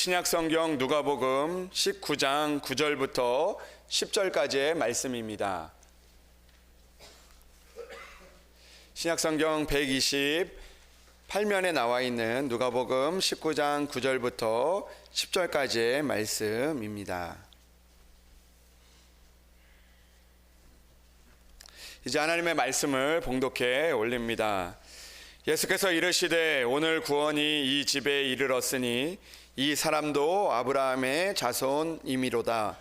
신약성경 누가복음 19장 9절부터 10절까지의 말씀입니다. 신약성경 128면에 나와 있는 누가복음 19장 9절부터 10절까지의 말씀입니다. 이제 하나님의 말씀을 봉독해 올립니다. 예수께서 이르시되 오늘 구원이 이 집에 이르렀으니 이 사람도 아브라함의 자손이미로다.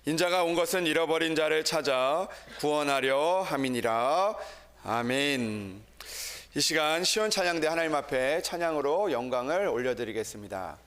인자가 온 것은 잃어버린 자를 찾아 구원하려 함이니라. 아멘. 이 시간 시온 찬양대 하나님 앞에 찬양으로 영광을 올려드리겠습니다.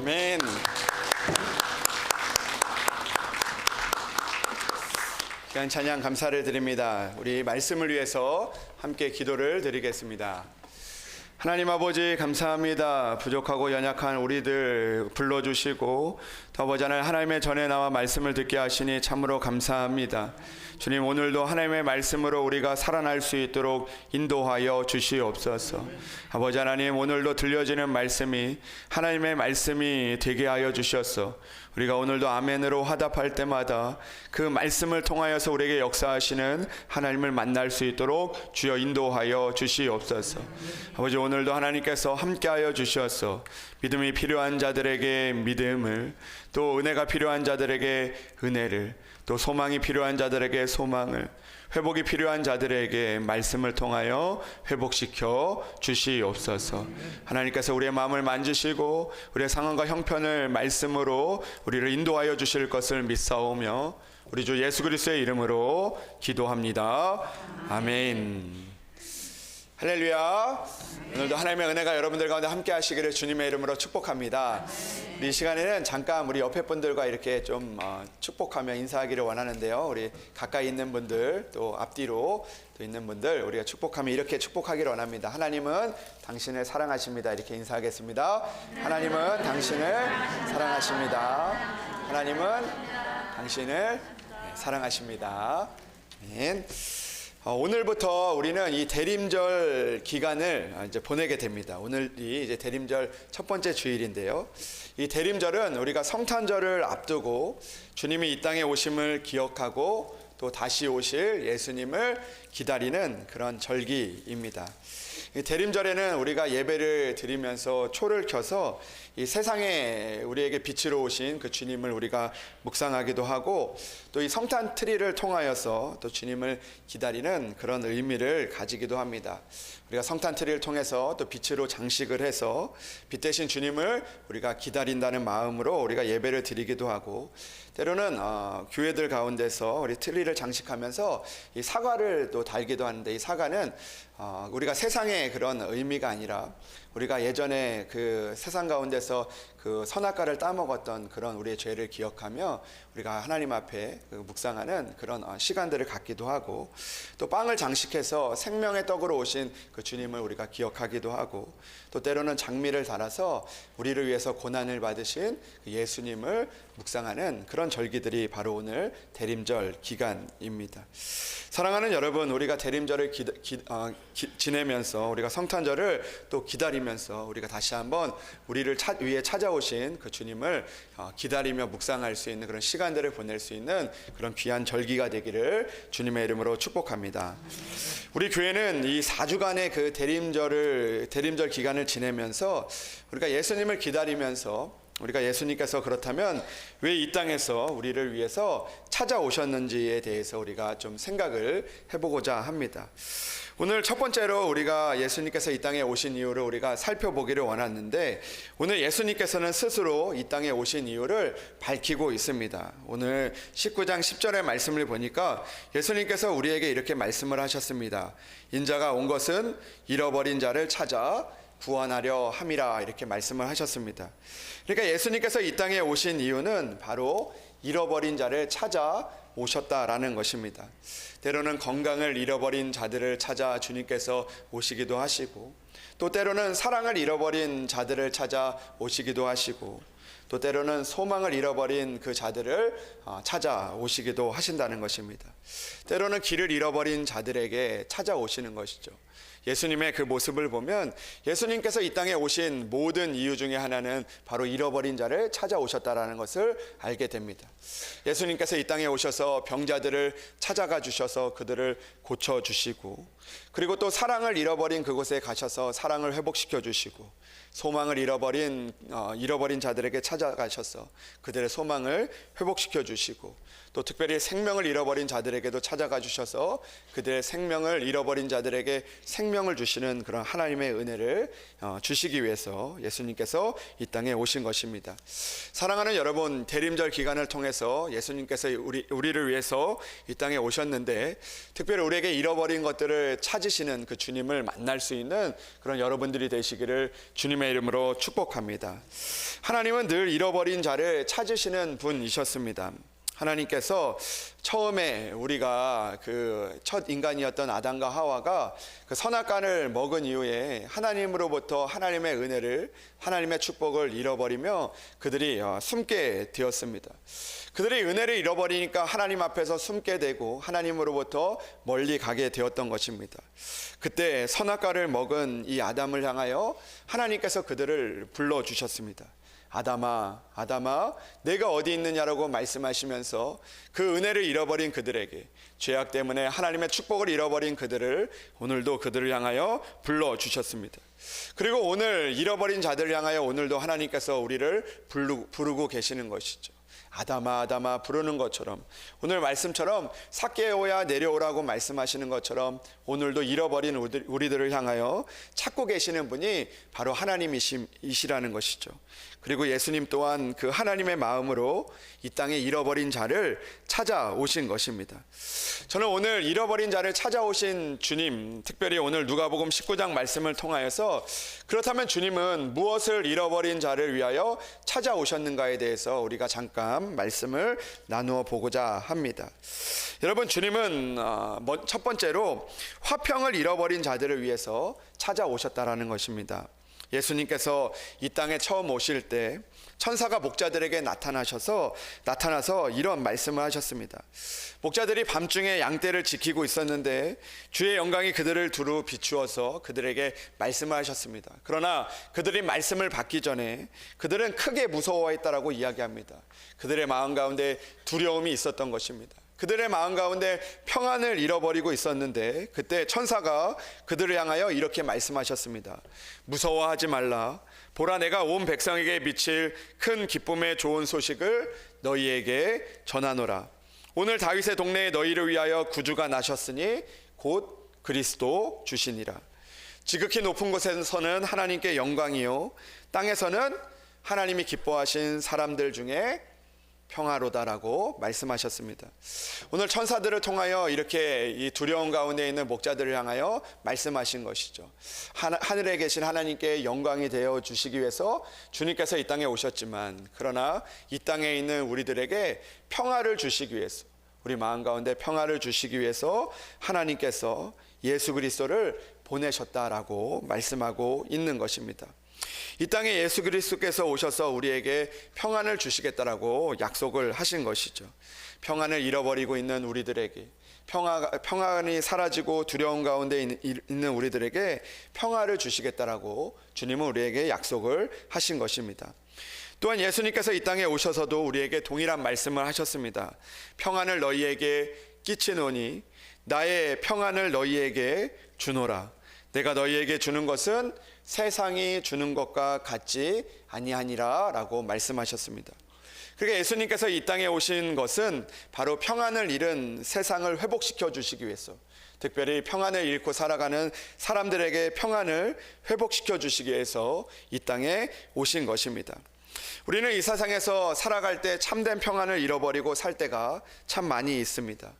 아멘. 귀한 찬양 감사를 드립니다. 우리 말씀을 위해서 함께 기도를 드리겠습니다. 하나님 아버지 감사합니다. 부족하고 연약한 우리들 불러주시고 더 보자는 하나님의 전에 나와 말씀을 듣게 하시니 참으로 감사합니다. 주님, 오늘도 하나님의 말씀으로 우리가 살아날 수 있도록 인도하여 주시옵소서. 아버지 하나님, 오늘도 들려지는 말씀이 하나님의 말씀이 되게 하여 주셨소. 우리가 오늘도 아멘으로 화답할 때마다 그 말씀을 통하여서 우리에게 역사하시는 하나님을 만날 수 있도록 주여 인도하여 주시옵소서. 아버지, 오늘도 하나님께서 함께하여 주셔서 믿음이 필요한 자들에게 믿음을, 또 은혜가 필요한 자들에게 은혜를, 또 소망이 필요한 자들에게 소망을, 회복이 필요한 자들에게 말씀을 통하여 회복시켜 주시옵소서. 하나님께서 우리의 마음을 만지시고 우리의 상황과 형편을 말씀으로 우리를 인도하여 주실 것을 믿사오며 우리 주 예수 그리스도의 이름으로 기도합니다. 아멘. 할렐루야. 오늘도 하나님의 은혜가 여러분들 가운데 함께 하시기를 주님의 이름으로 축복합니다. 우리 시간에는 잠깐 우리 옆에 분들과 이렇게 좀 축복하며 인사하기를 원하는데요. 우리 가까이 있는 분들, 또 앞뒤로 또 있는 분들, 우리가 축복하며 이렇게 축복하기를 원합니다. 하나님은 당신을 사랑하십니다. 이렇게 인사하겠습니다. 하나님은 당신을 사랑하십니다. 하나님은 당신을 사랑하십니다. 아멘. 오늘부터 우리는 이 대림절 기간을 이제 보내게 됩니다. 오늘이 이제 대림절 첫 번째 주일인데요. 이 대림절은 우리가 성탄절을 앞두고 주님이 이 땅에 오심을 기억하고 또 다시 오실 예수님을 기다리는 그런 절기입니다. 이 대림절에는 우리가 예배를 드리면서 초를 켜서 이 세상에 우리에게 빛으로 오신 그 주님을 우리가 묵상하기도 하고, 또 이 성탄 트리를 통하여서 또 주님을 기다리는 그런 의미를 가지기도 합니다. 우리가 성탄 트리를 통해서 또 빛으로 장식을 해서 빛 대신 주님을 우리가 기다린다는 마음으로 우리가 예배를 드리기도 하고, 때로는 교회들 가운데서 우리 트리를 장식하면서 이 사과를 또 달기도 하는데, 이 사과는 우리가 세상의 그런 의미가 아니라 우리가 예전에 그 세상 가운데서 그 선악과를 따먹었던 그런 우리의 죄를 기억하며 우리가 하나님 앞에 묵상하는 그런 시간들을 갖기도 하고, 또 빵을 장식해서 생명의 떡으로 오신 그 주님을 우리가 기억하기도 하고, 또 때로는 장미를 달아서 우리를 위해서 고난을 받으신 그 예수님을 묵상하는 그런 절기들이 바로 오늘 대림절 기간입니다. 사랑하는 여러분, 우리가 대림절을 지내면서 우리가 성탄절을 또 기다리면서 우리가 다시 한번 우리를 위해 찾아오신 그 주님을 기다리며 묵상할 수 있는 그런 시간들을 보낼 수 있는 그런 귀한 절기가 되기를 주님의 이름으로 축복합니다. 우리 교회는 이 4주간의 그 대림절 기간을 지내면서 우리가 예수님을 기다리면서 우리가 예수님께서 그렇다면 왜 이 땅에서 우리를 위해서 찾아오셨는지에 대해서 우리가 좀 생각을 해보고자 합니다. 오늘 첫 번째로 우리가 예수님께서 이 땅에 오신 이유를 우리가 살펴보기를 원하는데, 오늘 예수님께서는 스스로 이 땅에 오신 이유를 밝히고 있습니다. 오늘 19장 10절의 말씀을 보니까 예수님께서 우리에게 이렇게 말씀을 하셨습니다. 인자가 온 것은 잃어버린 자를 찾아 구원하려 함이라, 이렇게 말씀을 하셨습니다. 그러니까 예수님께서 이 땅에 오신 이유는 바로 잃어버린 자를 찾아 오셨다라는 것입니다. 때로는 건강을 잃어버린 자들을 찾아 주님께서 오시기도 하시고, 또 때로는 사랑을 잃어버린 자들을 찾아 오시기도 하시고, 또 때로는 소망을 잃어버린 그 자들을 찾아오시기도 하신다는 것입니다. 때로는 길을 잃어버린 자들에게 찾아오시는 것이죠. 예수님의 그 모습을 보면 예수님께서 이 땅에 오신 모든 이유 중에 하나는 바로 잃어버린 자를 찾아오셨다라는 것을 알게 됩니다. 예수님께서 이 땅에 오셔서 병자들을 찾아가 주셔서 그들을 고쳐주시고, 그리고 또 사랑을 잃어버린 그곳에 가셔서 사랑을 회복시켜 주시고, 소망을 잃어버린 자들에게 찾아가셔서 그들의 소망을 회복시켜 주시고, 또 특별히 생명을 잃어버린 자들에게도 찾아가 주셔서 그들의 생명을 잃어버린 자들에게 생명을 주시는 그런 하나님의 은혜를 주시기 위해서 예수님께서 이 땅에 오신 것입니다. 사랑하는 여러분, 대림절 기간을 통해서 예수님께서 우리를 위해서 이 땅에 오셨는데, 특별히 우리에게 잃어버린 것들을 찾으시는 그 주님을 만날 수 있는 그런 여러분들이 되시기를 주님의 이름으로 축복합니다. 하나님은 늘 잃어버린 자를 찾으시는 분이셨습니다. 하나님께서 처음에 우리가 그 첫 인간이었던 아담과 하와가 그 선악과를 먹은 이후에 하나님으로부터 하나님의 은혜를, 하나님의 축복을 잃어버리며 그들이 숨게 되었습니다. 그들이 은혜를 잃어버리니까 하나님 앞에서 숨게 되고 하나님으로부터 멀리 가게 되었던 것입니다. 그때 선악과를 먹은 이 아담을 향하여 하나님께서 그들을 불러주셨습니다. 아담아, 아담아, 내가 어디 있느냐라고 말씀하시면서 그 은혜를 잃어버린 그들에게, 죄악 때문에 하나님의 축복을 잃어버린 그들을 오늘도 그들을 향하여 불러주셨습니다. 그리고 오늘 잃어버린 자들을 향하여 오늘도 하나님께서 우리를 부르고 계시는 것이죠. 아담아, 아담아 부르는 것처럼, 오늘 말씀처럼 삭개오야 내려오라고 말씀하시는 것처럼 오늘도 잃어버린 우리들을 향하여 찾고 계시는 분이 바로 하나님이시라는 것이죠. 그리고 예수님 또한 그 하나님의 마음으로 이 땅에 잃어버린 자를 찾아오신 것입니다. 저는 오늘 잃어버린 자를 찾아오신 주님, 특별히 오늘 누가복음 19장 말씀을 통하여서 그렇다면 주님은 무엇을 잃어버린 자를 위하여 찾아오셨는가에 대해서 우리가 잠깐 말씀을 나누어 보고자 합니다. 여러분, 주님은 첫 번째로 화평을 잃어버린 자들을 위해서 찾아오셨다라는 것입니다. 예수님께서 이 땅에 처음 오실 때 천사가 목자들에게 나타나서 이런 말씀을 하셨습니다. 목자들이 밤중에 양떼를 지키고 있었는데 주의 영광이 그들을 두루 비추어서 그들에게 말씀을 하셨습니다. 그러나 그들이 말씀을 받기 전에 그들은 크게 무서워했다라고 이야기합니다. 그들의 마음 가운데 두려움이 있었던 것입니다. 그들의 마음 가운데 평안을 잃어버리고 있었는데 그때 천사가 그들을 향하여 이렇게 말씀하셨습니다. 무서워하지 말라. 보라, 내가 온 백성에게 미칠 큰 기쁨의 좋은 소식을 너희에게 전하노라. 오늘 다윗의 동네에 너희를 위하여 구주가 나셨으니 곧 그리스도 주시니라. 지극히 높은 곳에서는 하나님께 영광이요, 땅에서는 하나님이 기뻐하신 사람들 중에 평화로다라고 말씀하셨습니다. 오늘 천사들을 통하여 이렇게 이 두려움 가운데 있는 목자들을 향하여 말씀하신 것이죠. 하늘에 계신 하나님께 영광이 되어 주시기 위해서 주님께서 이 땅에 오셨지만, 그러나 이 땅에 있는 우리들에게 평화를 주시기 위해서, 우리 마음 가운데 평화를 주시기 위해서 하나님께서 예수 그리스도를 보내셨다라고 말씀하고 있는 것입니다. 이 땅에 예수 그리스도께서 오셔서 우리에게 평안을 주시겠다라고 약속을 하신 것이죠. 평안을 잃어버리고 있는 우리들에게, 평안이 사라지고 두려움 가운데 있는 우리들에게 평화를 주시겠다라고 주님은 우리에게 약속을 하신 것입니다. 또한 예수님께서 이 땅에 오셔서도 우리에게 동일한 말씀을 하셨습니다. 평안을 너희에게 끼치노니 나의 평안을 너희에게 주노라. 내가 너희에게 주는 것은 세상이 주는 것과 같지 아니하니라 라고 말씀하셨습니다. 그러니까 예수님께서 이 땅에 오신 것은 바로 평안을 잃은 세상을 회복시켜 주시기 위해서, 특별히 평안을 잃고 살아가는 사람들에게 평안을 회복시켜 주시기 위해서 이 땅에 오신 것입니다. 우리는 이 세상에서 살아갈 때 참된 평안을 잃어버리고 살 때가 참 많이 있습니다.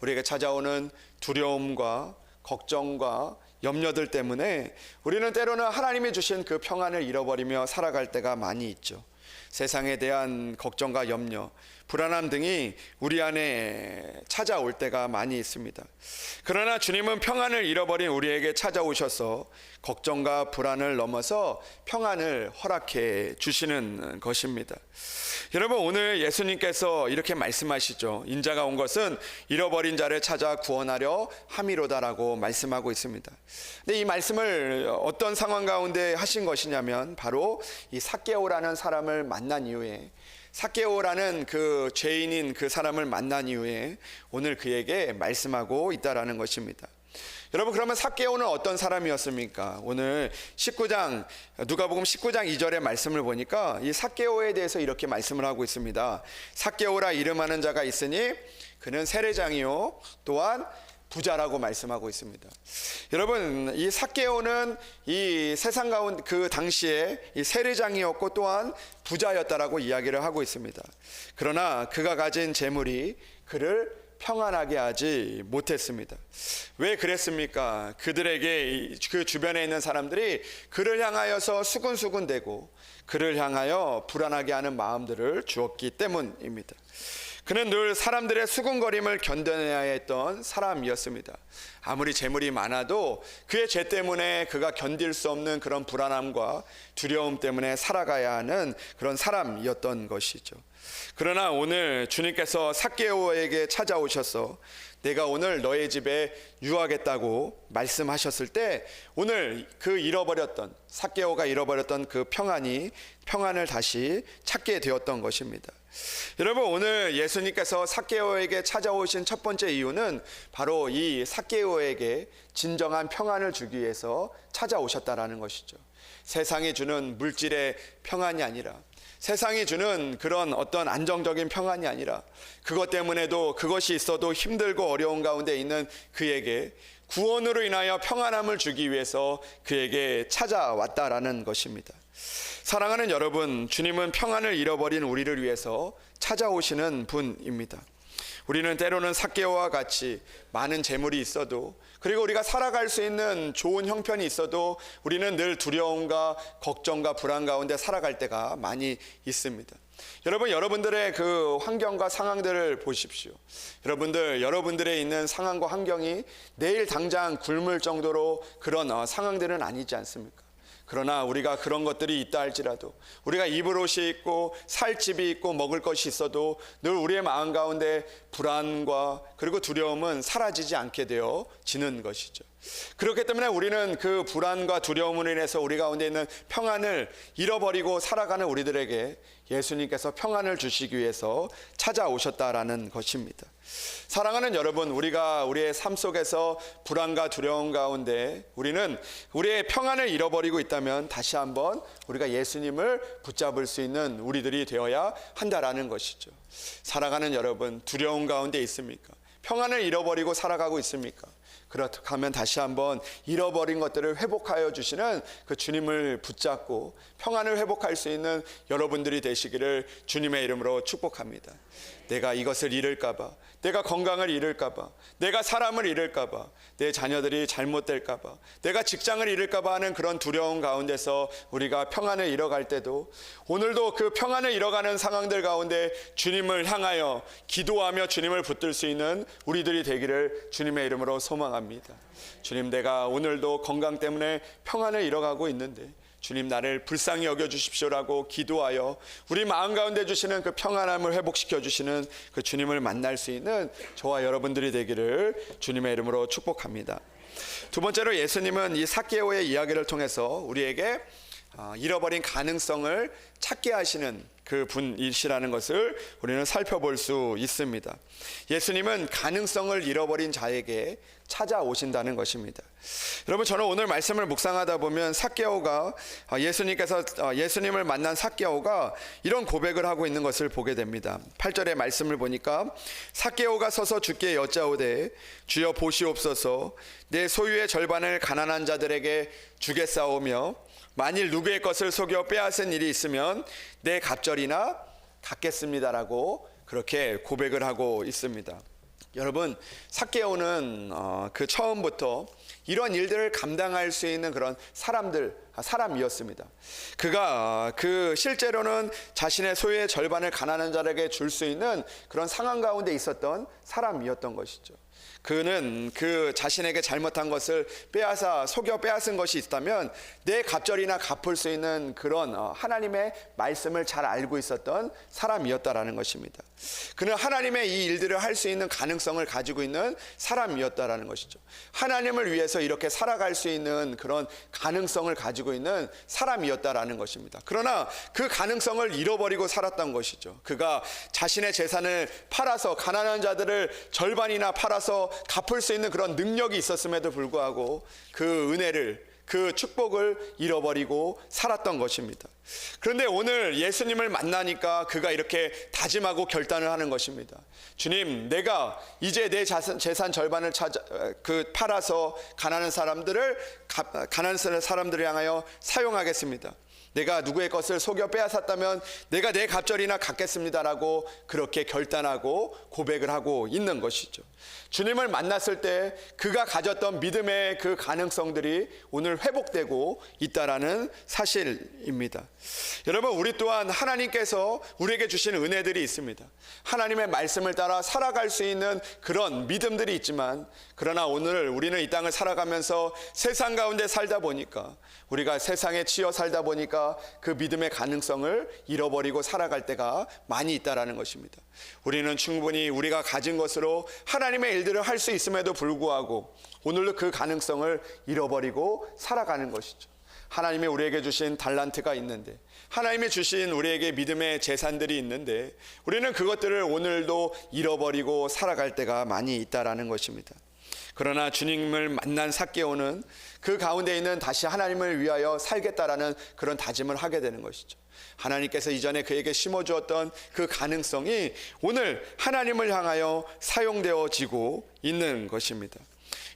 우리에게 찾아오는 두려움과 걱정과 염려들 때문에 우리는 때로는 하나님이 주신 그 평안을 잃어버리며 살아갈 때가 많이 있죠. 세상에 대한 걱정과 염려, 불안함 등이 우리 안에 찾아올 때가 많이 있습니다. 그러나 주님은 평안을 잃어버린 우리에게 찾아오셔서 걱정과 불안을 넘어서 평안을 허락해 주시는 것입니다. 여러분, 오늘 예수님께서 이렇게 말씀하시죠. 인자가 온 것은 잃어버린 자를 찾아 구원하려 함이로다라고 말씀하고 있습니다. 근데 이 말씀을 어떤 상황 가운데 하신 것이냐면 바로 이 삭개오라는 사람을 만난 이후에, 삭개오라는 그 죄인인 그 사람을 만난 이후에 오늘 그에게 말씀하고 있다라는 것입니다. 여러분, 그러면 삭개오는 어떤 사람이었습니까? 오늘 누가복음 19장 2절의 말씀을 보니까 이 삭개오에 대해서 이렇게 말씀을 하고 있습니다. 삭개오라 이름하는 자가 있으니 그는 세례장이요 또한 부자라고 말씀하고 있습니다. 여러분, 이 삭개오는 이 세상 가운데 그 당시에 이 세례장이었고 또한 부자였다라고 이야기를 하고 있습니다. 그러나 그가 가진 재물이 그를 평안하게 하지 못했습니다. 왜 그랬습니까? 그들에게, 그 주변에 있는 사람들이 그를 향하여서 수군수군대고 그를 향하여 불안하게 하는 마음들을 주었기 때문입니다. 그는 늘 사람들의 수군거림을 견뎌내야 했던 사람이었습니다. 아무리 재물이 많아도 그의 죄 때문에 그가 견딜 수 없는 그런 불안함과 두려움 때문에 살아가야 하는 그런 사람이었던 것이죠. 그러나 오늘 주님께서 삭개오에게 찾아오셔서 내가 오늘 너의 집에 유하겠다고 말씀하셨을 때 오늘 그 잃어버렸던 삭개오가 잃어버렸던 그 평안을 다시 찾게 되었던 것입니다. 여러분, 오늘 예수님께서 삭개오에게 찾아오신 첫 번째 이유는 바로 이 삭개오에게 진정한 평안을 주기 위해서 찾아오셨다라는 것이죠. 세상이 주는 물질의 평안이 아니라, 세상이 주는 그런 어떤 안정적인 평안이 아니라, 그것 때문에도 그것이 있어도 힘들고 어려운 가운데 있는 그에게 구원으로 인하여 평안함을 주기 위해서 그에게 찾아왔다라는 것입니다. 사랑하는 여러분, 주님은 평안을 잃어버린 우리를 위해서 찾아오시는 분입니다. 우리는 때로는 삭개오와 같이 많은 재물이 있어도, 그리고 우리가 살아갈 수 있는 좋은 형편이 있어도 우리는 늘 두려움과 걱정과 불안 가운데 살아갈 때가 많이 있습니다. 여러분들의 그 환경과 상황들을 보십시오. 여러분들의 있는 상황과 환경이 내일 당장 굶을 정도로 그런 상황들은 아니지 않습니까? 그러나 우리가 그런 것들이 있다 할지라도, 우리가 입을 옷이 있고 살 집이 있고 먹을 것이 있어도 늘 우리의 마음 가운데 불안과 그리고 두려움은 사라지지 않게 되어지는 것이죠. 그렇기 때문에 우리는 그 불안과 두려움으로 인해서 우리 가운데 있는 평안을 잃어버리고 살아가는 우리들에게 예수님께서 평안을 주시기 위해서 찾아오셨다라는 것입니다. 사랑하는 여러분, 우리가 우리의 삶 속에서 불안과 두려움 가운데 우리는 우리의 평안을 잃어버리고 있다면 다시 한번 우리가 예수님을 붙잡을 수 있는 우리들이 되어야 한다라는 것이죠. 살아가는 여러분, 두려움 가운데 있습니까? 평안을 잃어버리고 살아가고 있습니까? 그렇다면 다시 한번 잃어버린 것들을 회복하여 주시는 그 주님을 붙잡고 평안을 회복할 수 있는 여러분들이 되시기를 주님의 이름으로 축복합니다. 내가 이것을 잃을까봐, 내가 건강을 잃을까봐, 내가 사람을 잃을까봐, 내 자녀들이 잘못될까봐, 내가 직장을 잃을까봐 하는 그런 두려움 가운데서 우리가 평안을 잃어갈 때도 오늘도 그 평안을 잃어가는 상황들 가운데 주님을 향하여 기도하며 주님을 붙들 수 있는 우리들이 되기를 주님의 이름으로 소망합니다. 주님, 내가 오늘도 건강 때문에 평안을 잃어가고 있는데 주님, 나를 불쌍히 여겨주십시오라고 기도하여 우리 마음 가운데 주시는 그 평안함을 회복시켜 주시는 그 주님을 만날 수 있는 저와 여러분들이 되기를 주님의 이름으로 축복합니다. 두 번째로, 예수님은 이 삭개오의 이야기를 통해서 우리에게 잃어버린 가능성을 찾게 하시는 그 분이시라는 것을 우리는 살펴볼 수 있습니다. 예수님은 가능성을 잃어버린 자에게 찾아오신다는 것입니다. 여러분, 저는 오늘 말씀을 묵상하다 보면 삭개오가 예수님께서 예수님을 만난 삭개오가 이런 고백을 하고 있는 것을 보게 됩니다. 8절의 말씀을 보니까 삭개오가 서서 주께 여짜오되 주여 보시옵소서, 내 소유의 절반을 가난한 자들에게 주겠사오며 만일 누구의 것을 속여 빼앗은 일이 있으면 내 갑절이나 갚겠습니다라고 그렇게 고백을 하고 있습니다. 여러분, 삭개오는 그 처음부터 이런 일들을 감당할 수 있는 그런 사람이었습니다. 그가 실제로는 자신의 소유의 절반을 가난한 자에게 줄 수 있는 그런 상황 가운데 있었던 사람이었던 것이죠. 그는 그 자신에게 잘못한 것을 속여 빼앗은 것이 있다면 내 갑절이나 갚을 수 있는 그런 하나님의 말씀을 잘 알고 있었던 사람이었다라는 것입니다. 그는 하나님의 이 일들을 할 수 있는 가능성을 가지고 있는 사람이었다라는 것이죠. 하나님을 위해서 이렇게 살아갈 수 있는 그런 가능성을 가지고 있는 사람이었다라는 것입니다. 그러나 그 가능성을 잃어버리고 살았던 것이죠. 그가 자신의 재산을 팔아서 가난한 자들을 절반이나 팔아서 갚을 수 있는 그런 능력이 있었음에도 불구하고 그 은혜를, 그 축복을 잃어버리고 살았던 것입니다. 그런데 오늘 예수님을 만나니까 그가 이렇게 다짐하고 결단을 하는 것입니다. 주님, 내가 이제 내 재산 절반을 팔아서 가난한 사람들을 향하여 사용하겠습니다. 내가 누구의 것을 속여 빼앗았다면 내가 내 갑절이나 갚겠습니다라고 그렇게 결단하고 고백을 하고 있는 것이죠. 주님을 만났을 때 그가 가졌던 믿음의 그 가능성들이 오늘 회복되고 있다라는 사실입니다. 여러분, 우리 또한 하나님께서 우리에게 주신 은혜들이 있습니다. 하나님의 말씀을 따라 살아갈 수 있는 그런 믿음들이 있지만, 그러나 오늘 우리는 이 땅을 살아가면서 세상 가운데 살다 보니까, 우리가 세상에 치여 살다 보니까 그 믿음의 가능성을 잃어버리고 살아갈 때가 많이 있다라는 것입니다. 우리는 충분히 우리가 가진 것으로 하나님의 일들을 할 수 있음에도 불구하고 오늘도 그 가능성을 잃어버리고 살아가는 것이죠. 하나님이 우리에게 주신 달란트가 있는데, 하나님이 주신 우리에게 믿음의 재산들이 있는데, 우리는 그것들을 오늘도 잃어버리고 살아갈 때가 많이 있다라는 것입니다. 그러나 주님을 만난 삭개오는 그 가운데 있는 다시 하나님을 위하여 살겠다라는 그런 다짐을 하게 되는 것이죠. 하나님께서 이전에 그에게 심어주었던 그 가능성이 오늘 하나님을 향하여 사용되어지고 있는 것입니다.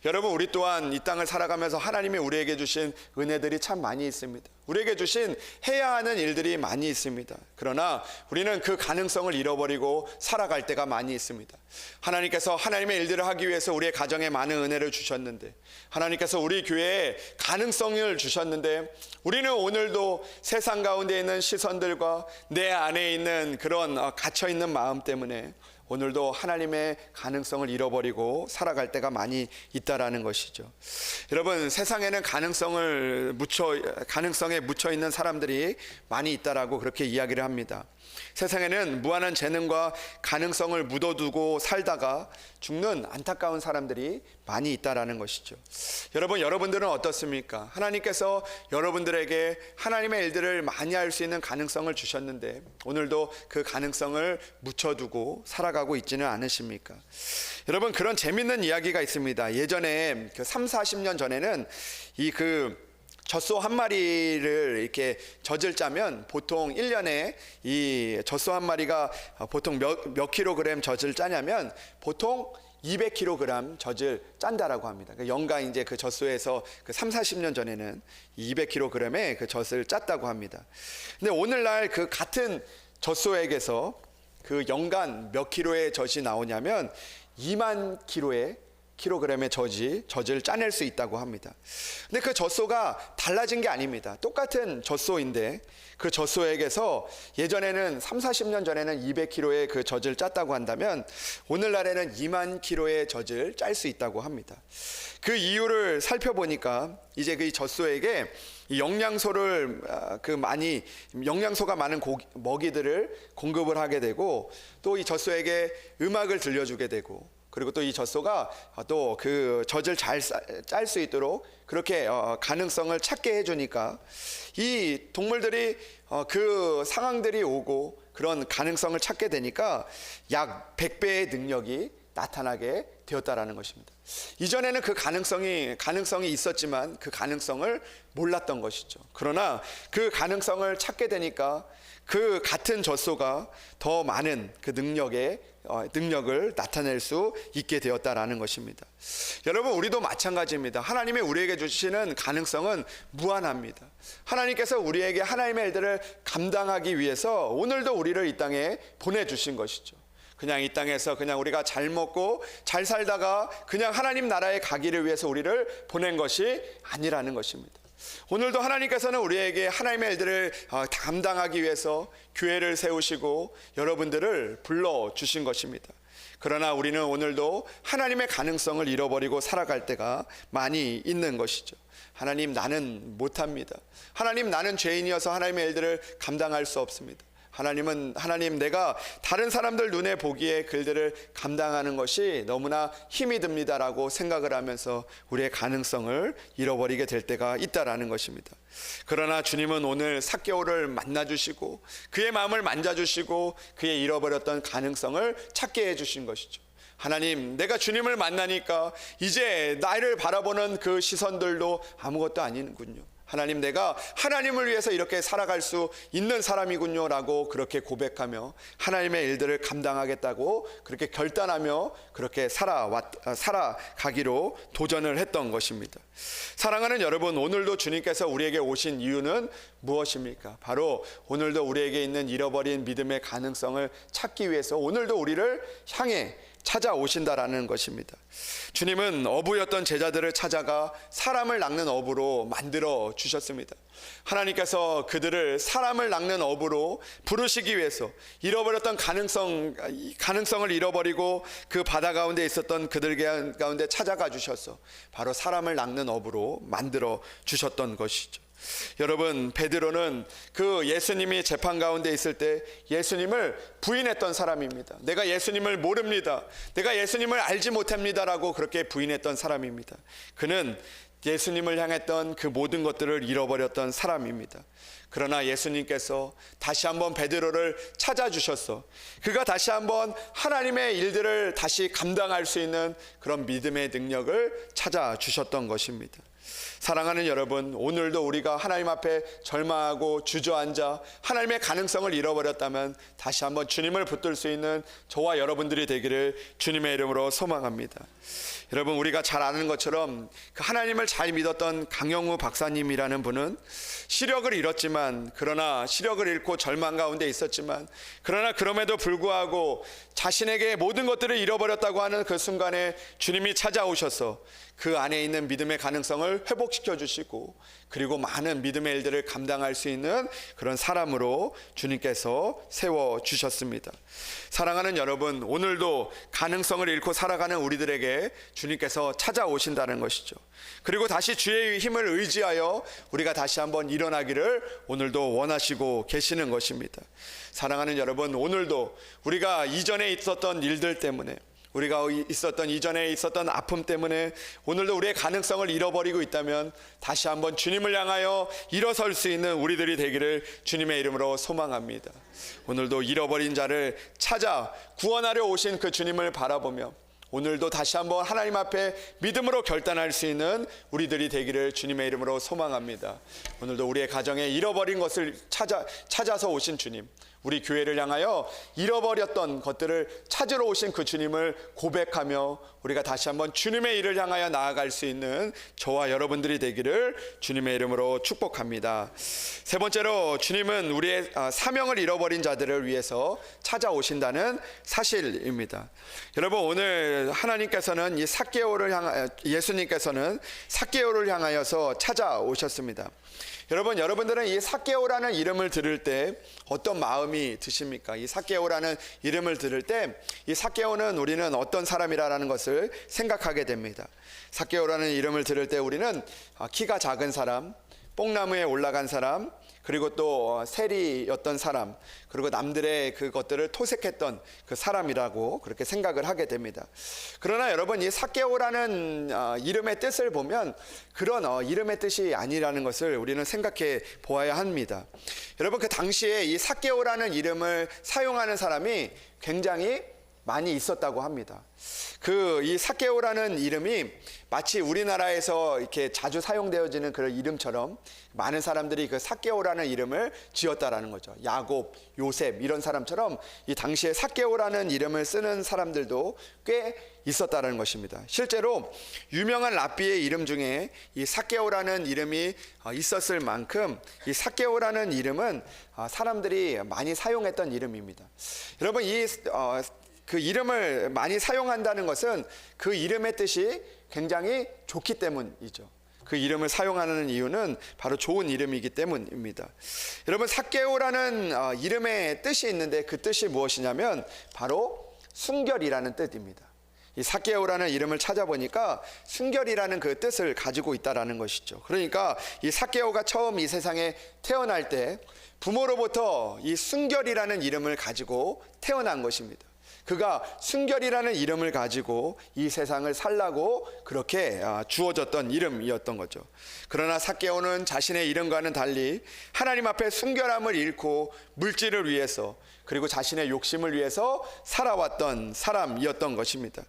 여러분, 우리 또한 이 땅을 살아가면서 하나님이 우리에게 주신 은혜들이 참 많이 있습니다. 우리에게 주신 해야 하는 일들이 많이 있습니다. 그러나 우리는 그 가능성을 잃어버리고 살아갈 때가 많이 있습니다. 하나님께서 하나님의 일들을 하기 위해서 우리의 가정에 많은 은혜를 주셨는데, 하나님께서 우리 교회에 가능성을 주셨는데, 우리는 오늘도 세상 가운데 있는 시선들과 내 안에 있는 그런 갇혀있는 마음 때문에 오늘도 하나님의 가능성을 잃어버리고 살아갈 때가 많이 있다라는 것이죠. 여러분, 세상에는 가능성에 묻혀 있는 사람들이 많이 있다라고 그렇게 이야기를 합니다. 세상에는 무한한 재능과 가능성을 묻어두고 살다가 죽는 안타까운 사람들이 많이 있다라는 것이죠. 여러분, 여러분들은 어떻습니까? 하나님께서 여러분들에게 하나님의 일들을 많이 할 수 있는 가능성을 주셨는데 오늘도 그 가능성을 묻혀두고 살아가고 있지는 않으십니까? 여러분, 그런 재밌는 이야기가 있습니다. 예전에 그 30-40년 전에는 젖소 한 마리를 이렇게 젖을 짜면 보통 1년에 이 젖소 한 마리가 보통 몇 킬로그램 젖을 짜냐면 보통 200kg 젖을 짠다라고 합니다. 연간 이제 그 젖소에서 그 30-40년 전에는 200kg의 그 젖을 짰다고 합니다. 근데 오늘날 그 같은 젖소액에서 그 연간 몇 킬로의 젖이 나오냐면 2만 킬로그램의 젖을 짜낼 수 있다고 합니다. 근데 그 젖소가 달라진 게 아닙니다. 똑같은 젖소인데 그 젖소액에서 예전에는 30-40년 전에는 200kg의 그 젖을 짰다고 한다면 오늘날에는 2만 킬로의 젖을 짤 수 있다고 합니다. 그 이유를 살펴보니까 이제 그 젖소에게 영양소가 많은 먹이들을 공급을 하게 되고, 또 이 젖소에게 음악을 들려주게 되고, 그리고 또 이 젖소가 또 그 젖을 잘 짤 수 있도록 그렇게 가능성을 찾게 해주니까 이 동물들이 그 상황들이 오고 그런 가능성을 찾게 되니까 약 100배의 능력이 나타나게 되었다라는 것입니다. 이전에는 그 가능성이 있었지만 그 가능성을 몰랐던 것이죠. 그러나 그 가능성을 찾게 되니까 그 같은 젖소가 더 많은 그 능력을 나타낼 수 있게 되었다라는 것입니다. 여러분, 우리도 마찬가지입니다. 하나님이 우리에게 주시는 가능성은 무한합니다. 하나님께서 우리에게 하나님의 일들을 감당하기 위해서 오늘도 우리를 이 땅에 보내주신 것이죠. 그냥 이 땅에서 그냥 우리가 잘 먹고 잘 살다가 그냥 하나님 나라에 가기를 위해서 우리를 보낸 것이 아니라는 것입니다. 오늘도 하나님께서는 우리에게 하나님의 일들을 감당하기 위해서 교회를 세우시고 여러분들을 불러주신 것입니다. 그러나 우리는 오늘도 하나님의 가능성을 잃어버리고 살아갈 때가 많이 있는 것이죠. 하나님, 나는 못합니다. 하나님, 나는 죄인이어서 하나님의 일들을 감당할 수 없습니다. 하나님, 내가 다른 사람들 눈에 보기에 그들을 감당하는 것이 너무나 힘이 듭니다라고 생각을 하면서 우리의 가능성을 잃어버리게 될 때가 있다라는 것입니다. 그러나 주님은 오늘 삭개오를 만나주시고 그의 마음을 만져주시고 그의 잃어버렸던 가능성을 찾게 해주신 것이죠. 하나님, 내가 주님을 만나니까 이제 나를 바라보는 그 시선들도 아무것도 아니군요. 하나님, 내가 하나님을 위해서 이렇게 살아갈 수 있는 사람이군요 라고 그렇게 고백하며 하나님의 일들을 감당하겠다고 그렇게 결단하며 그렇게 살아가기로 도전을 했던 것입니다. 사랑하는 여러분, 오늘도 주님께서 우리에게 오신 이유는 무엇입니까? 바로 오늘도 우리에게 있는 잃어버린 믿음의 가능성을 찾기 위해서 오늘도 우리를 향해 찾아오신다라는 것입니다. 주님은 어부였던 제자들을 찾아가 사람을 낚는 어부로 만들어 주셨습니다. 하나님께서 그들을 사람을 낚는 어부로 부르시기 위해서 잃어버렸던 가능성을 잃어버리고 그 바다 가운데 있었던 그들 가운데 찾아가 주셔서 바로 사람을 낚는 어부로 만들어 주셨던 것이죠. 여러분, 베드로는 그 예수님이 재판 가운데 있을 때 예수님을 부인했던 사람입니다. 내가 예수님을 모릅니다. 내가 예수님을 알지 못합니다라고 그렇게 부인했던 사람입니다. 그는 예수님을 향했던 그 모든 것들을 잃어버렸던 사람입니다. 그러나 예수님께서 다시 한번 베드로를 찾아주셔서 그가 다시 한번 하나님의 일들을 다시 감당할 수 있는 그런 믿음의 능력을 찾아주셨던 것입니다. 사랑하는 여러분, 오늘도 우리가 하나님 앞에 절망하고 주저앉아 하나님의 가능성을 잃어버렸다면 다시 한번 주님을 붙들 수 있는 저와 여러분들이 되기를 주님의 이름으로 소망합니다. 여러분, 우리가 잘 아는 것처럼 그 하나님을 잘 믿었던 강영우 박사님이라는 분은 시력을 잃었지만, 그러나 시력을 잃고 절망 가운데 있었지만, 그러나 그럼에도 불구하고 자신에게 모든 것들을 잃어버렸다고 하는 그 순간에 주님이 찾아오셔서 그 안에 있는 믿음의 가능성을 회복시켜 주시고, 그리고 많은 믿음의 일들을 감당할 수 있는 그런 사람으로 주님께서 세워 주셨습니다. 사랑하는 여러분, 오늘도 가능성을 잃고 살아가는 우리들에게 주님께서 찾아오신다는 것이죠. 그리고 다시 주의 힘을 의지하여 우리가 다시 한번 일어나기를 오늘도 원하시고 계시는 것입니다. 사랑하는 여러분, 오늘도 우리가 이전에 있었던 일들 때문에, 우리가 이전에 있었던 아픔 때문에 오늘도 우리의 가능성을 잃어버리고 있다면 다시 한번 주님을 향하여 일어설 수 있는 우리들이 되기를 주님의 이름으로 소망합니다. 오늘도 잃어버린 자를 찾아 구원하려 오신 그 주님을 바라보며 오늘도 다시 한번 하나님 앞에 믿음으로 결단할 수 있는 우리들이 되기를 주님의 이름으로 소망합니다. 오늘도 우리의 가정에 잃어버린 것을 찾아서 오신 주님, 우리 교회를 향하여 잃어버렸던 것들을 찾으러 오신 그 주님을 고백하며 우리가 다시 한번 주님의 일을 향하여 나아갈 수 있는 저와 여러분들이 되기를 주님의 이름으로 축복합니다. 세 번째로, 주님은 우리의 사명을 잃어버린 자들을 위해서 찾아오신다는 사실입니다. 여러분, 오늘 하나님께서는 예수님께서는 삭개오를 향하여서 찾아오셨습니다. 여러분들은 이 삭개오라는 이름을 들을 때 어떤 마음이 드십니까? 이 삭개오라는 이름을 들을 때 이 삭개오는 우리는 어떤 사람이라는 것을 생각하게 됩니다. 삭개오라는 이름을 들을 때 우리는 키가 작은 사람, 뽕나무에 올라간 사람, 그리고 또 세리였던 사람, 그리고 남들의 그것들을 토색했던 그 사람이라고 그렇게 생각을 하게 됩니다. 그러나 여러분, 이 삭개오라는 이름의 뜻을 보면 그런 이름의 뜻이 아니라는 것을 우리는 생각해 보아야 합니다. 여러분, 그 당시에 이 삭개오라는 이름을 사용하는 사람이 굉장히 많이 있었다고 합니다. 이 삭개오라는 이름이 마치 우리나라에서 이렇게 자주 사용되어지는 그런 이름처럼 많은 사람들이 그 삭개오라는 이름을 지었다라는 거죠. 야곱, 요셉 이런 사람처럼 이 당시에 삭개오라는 이름을 쓰는 사람들도 꽤 있었다는 것입니다. 실제로 유명한 랍비의 이름 중에 이 삭개오라는 이름이 있었을 만큼 이 삭개오라는 이름은 사람들이 많이 사용했던 이름입니다. 여러분, 그 이름을 많이 사용한다는 것은 그 이름의 뜻이 굉장히 좋기 때문이죠. 그 이름을 사용하는 이유는 바로 좋은 이름이기 때문입니다. 여러분, 삭개오라는 이름의 뜻이 있는데 그 뜻이 무엇이냐면 바로 순결이라는 뜻입니다. 이 삭개오라는 이름을 찾아보니까 순결이라는 그 뜻을 가지고 있다라는 것이죠. 그러니까 이 삭개오가 처음 이 세상에 태어날 때 부모로부터 이 순결이라는 이름을 가지고 태어난 것입니다. 그가 순결이라는 이름을 가지고 이 세상을 살라고 그렇게 주어졌던 이름이었던 거죠. 그러나 삭개오는 자신의 이름과는 달리 하나님 앞에 순결함을 잃고 물질을 위해서 그리고 자신의 욕심을 위해서 살아왔던 사람이었던 것입니다.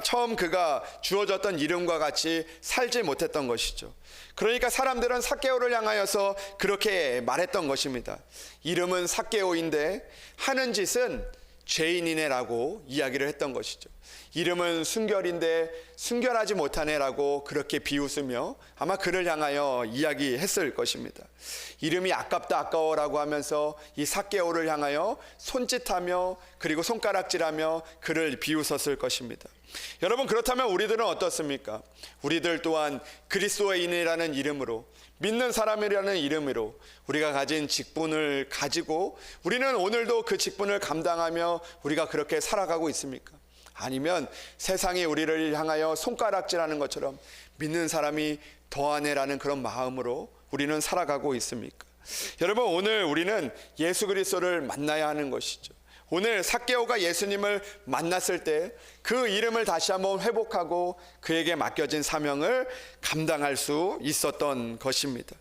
처음 그가 주어졌던 이름과 같이 살지 못했던 것이죠. 그러니까 사람들은 삭개오를 향하여서 그렇게 말했던 것입니다. 이름은 삭개오인데 하는 짓은 죄인이네라고 이야기를 했던 것이죠. 이름은 순결인데 순결하지 못하네라고 그렇게 비웃으며 아마 그를 향하여 이야기했을 것입니다. 이름이 아깝다 아까워라고 하면서 이 삭개오를 향하여 손짓하며 그리고 손가락질하며 그를 비웃었을 것입니다. 여러분, 그렇다면 우리들은 어떻습니까? 우리들 또한 그리스도인이라는 이름으로, 믿는 사람이라는 이름으로 우리가 가진 직분을 가지고 우리는 오늘도 그 직분을 감당하며 우리가 그렇게 살아가고 있습니까? 아니면 세상이 우리를 향하여 손가락질하는 것처럼 믿는 사람이 더하네라는 그런 마음으로 우리는 살아가고 있습니까? 여러분, 오늘 우리는 예수 그리스도를 만나야 하는 것이죠. 오늘 삭개오가 예수님을 만났을 때 그 이름을 다시 한번 회복하고 그에게 맡겨진 사명을 감당할 수 있었던 것입니다.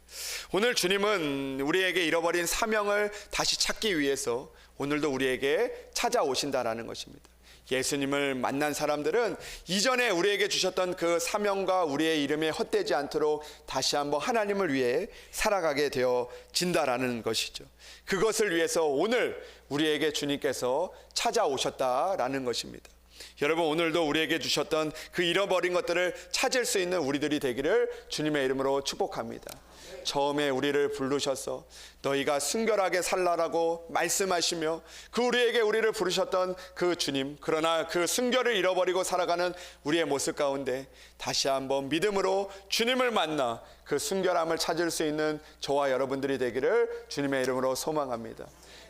오늘 주님은 우리에게 잃어버린 사명을 다시 찾기 위해서 오늘도 우리에게 찾아오신다라는 것입니다. 예수님을 만난 사람들은 이전에 우리에게 주셨던 그 사명과 우리의 이름이 헛되지 않도록 다시 한번 하나님을 위해 살아가게 되어진다라는 것이죠. 그것을 위해서 오늘 우리에게 주님께서 찾아오셨다라는 것입니다. 여러분, 오늘도 우리에게 주셨던 그 잃어버린 것들을 찾을 수 있는 우리들이 되기를 주님의 이름으로 축복합니다. 처음에 우리를 부르셔서 너희가 순결하게 살라라고 말씀하시며 우리를 부르셨던 그 주님, 그러나 그 순결을 잃어버리고 살아가는 우리의 모습 가운데 다시 한번 믿음으로 주님을 만나 그 순결함을 찾을 수 있는 저와 여러분들이 되기를 주님의 이름으로 소망합니다.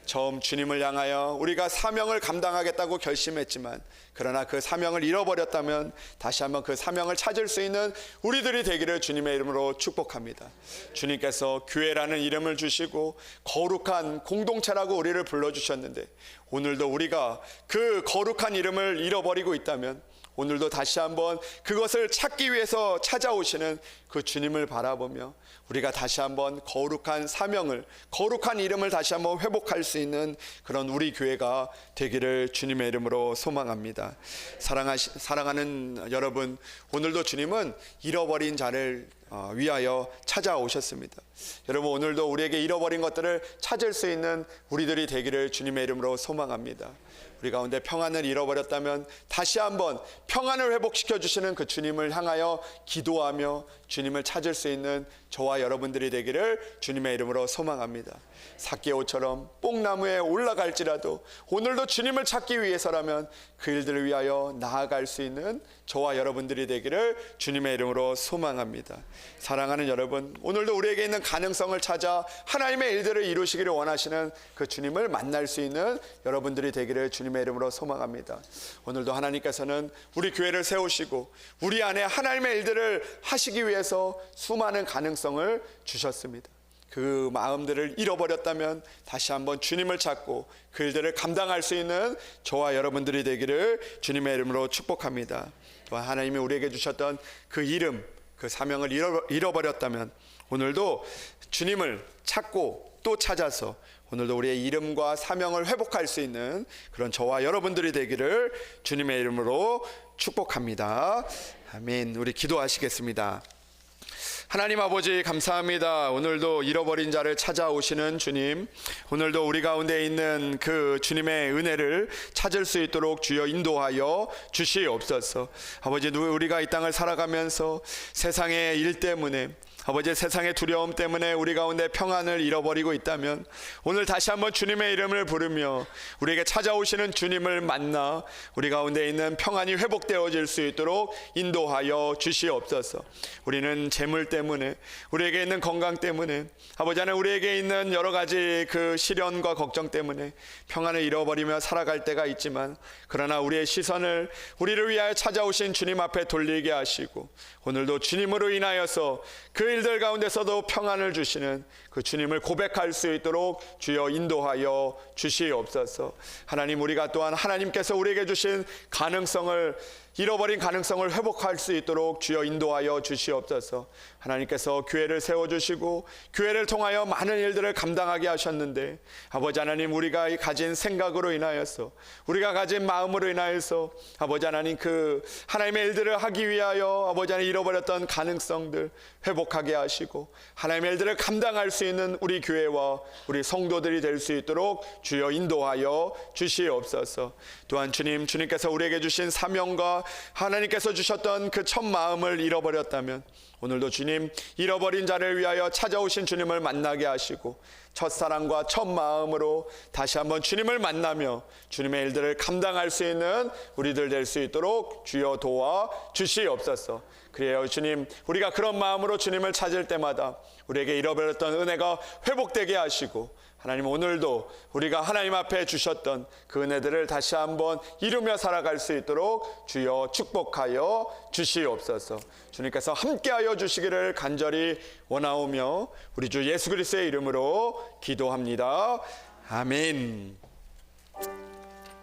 처음 주님을 향하여 우리가 사명을 감당하겠다고 결심했지만 그러나 그 사명을 잃어버렸다면 다시 한번 그 사명을 찾을 수 있는 우리들이 되기를 주님의 이름으로 축복합니다. 주님께서 교회라는 이름을 주시고 거룩한 공동체라고 우리를 불러주셨는데 오늘도 우리가 그 거룩한 이름을 잃어버리고 있다면 오늘도 다시 한번 그것을 찾기 위해서 찾아오시는 그 주님을 바라보며 우리가 다시 한번 거룩한 사명을, 거룩한 이름을 다시 한번 회복할 수 있는 그런 우리 교회가 되기를 주님의 이름으로 소망합니다. 사랑하는 여러분, 오늘도 주님은 잃어버린 자를 위하여 찾아오셨습니다. 여러분, 오늘도 우리에게 잃어버린 것들을 찾을 수 있는 우리들이 되기를 주님의 이름으로 소망합니다. 우리 가운데 평안을 잃어버렸다면 다시 한번 평안을 회복시켜 주시는 그 주님을 향하여 기도하며 주님을 찾을 수 있는 저와 여러분들이 되기를 주님의 이름으로 소망합니다. 삭개오처럼 뽕나무에 올라갈지라도 오늘도 주님을 찾기 위해서라면 그 일들을 위하여 나아갈 수 있는 저와 여러분들이 되기를 주님의 이름으로 소망합니다. 사랑하는 여러분, 오늘도 우리에게 있는 가능성을 찾아 하나님의 일들을 이루시기를 원하시는 그 주님을 만날 수 있는 여러분들이 되기를 주님의 이름으로 소망합니다. 오늘도 하나님께서는 우리 교회를 세우시고 우리 안에 하나님의 일들을 하시기 위해서 수많은 가능성을 주셨습니다. 그 마음들을 잃어버렸다면 다시 한번 주님을 찾고 그 일들을 감당할 수 있는 저와 여러분들이 되기를 주님의 이름으로 축복합니다. 또한 하나님이 우리에게 주셨던 그 이름, 그 사명을 잃어버렸다면 오늘도 주님을 찾고 또 찾아서 오늘도 우리의 이름과 사명을 회복할 수 있는 그런 저와 여러분들이 되기를 주님의 이름으로 축복합니다. 아멘. 우리 기도하시겠습니다. 하나님 아버지, 감사합니다. 오늘도 잃어버린 자를 찾아오시는 주님, 오늘도 우리 가운데 있는 그 주님의 은혜를 찾을 수 있도록 주여 인도하여 주시옵소서. 아버지, 우리가 이 땅을 살아가면서 세상의 일 때문에, 아버지, 세상의 두려움 때문에 우리 가운데 평안을 잃어버리고 있다면 오늘 다시 한번 주님의 이름을 부르며 우리에게 찾아오시는 주님을 만나 우리 가운데 있는 평안이 회복되어질 수 있도록 인도하여 주시옵소서. 우리는 재물 때문에, 우리에게 있는 건강 때문에, 아버지 하나님, 우리에게 있는 여러 가지 그 시련과 걱정 때문에 평안을 잃어버리며 살아갈 때가 있지만, 그러나 우리의 시선을 우리를 위하여 찾아오신 주님 앞에 돌리게 하시고 오늘도 주님으로 인하여서 그 일들 가운데서도 평안을 주시는 그 주님을 고백할 수 있도록 주여 인도하여 주시옵소서. 하나님, 우리가 또한 하나님께서 우리에게 주신 가능성을, 잃어버린 가능성을 회복할 수 있도록 주여 인도하여 주시옵소서. 하나님께서 교회를 세워주시고 교회를 통하여 많은 일들을 감당하게 하셨는데, 아버지 하나님, 우리가 가진 생각으로 인하여서, 우리가 가진 마음으로 인하여서 아버지 하나님, 그 하나님의 일들을 하기 위하여 아버지 하나님 잃어버렸던 가능성들 회복하게 하시고, 하나님의 일들을 감당할 수 있는 우리 교회와 우리 성도들이 될 수 있도록 주여 인도하여 주시옵소서. 또한 주님께서 우리에게 주신 사명과 하나님께서 주셨던 그 첫 마음을 잃어버렸다면, 오늘도 주님, 잃어버린 자를 위하여 찾아오신 주님을 만나게 하시고 첫사랑과 첫 마음으로 다시 한번 주님을 만나며 주님의 일들을 감당할 수 있는 우리들 될 수 있도록 주여 도와 주시옵소서. 그래요 주님, 우리가 그런 마음으로 주님을 찾을 때마다 우리에게 잃어버렸던 은혜가 회복되게 하시고, 하나님, 오늘도 우리가 하나님 앞에 주셨던 그 은혜들을 다시 한번 이루며 살아갈 수 있도록 주여 축복하여 주시옵소서. 주님께서 함께하여 주시기를 간절히 원하오며 우리 주 예수 그리스도의 이름으로 기도합니다. 아멘.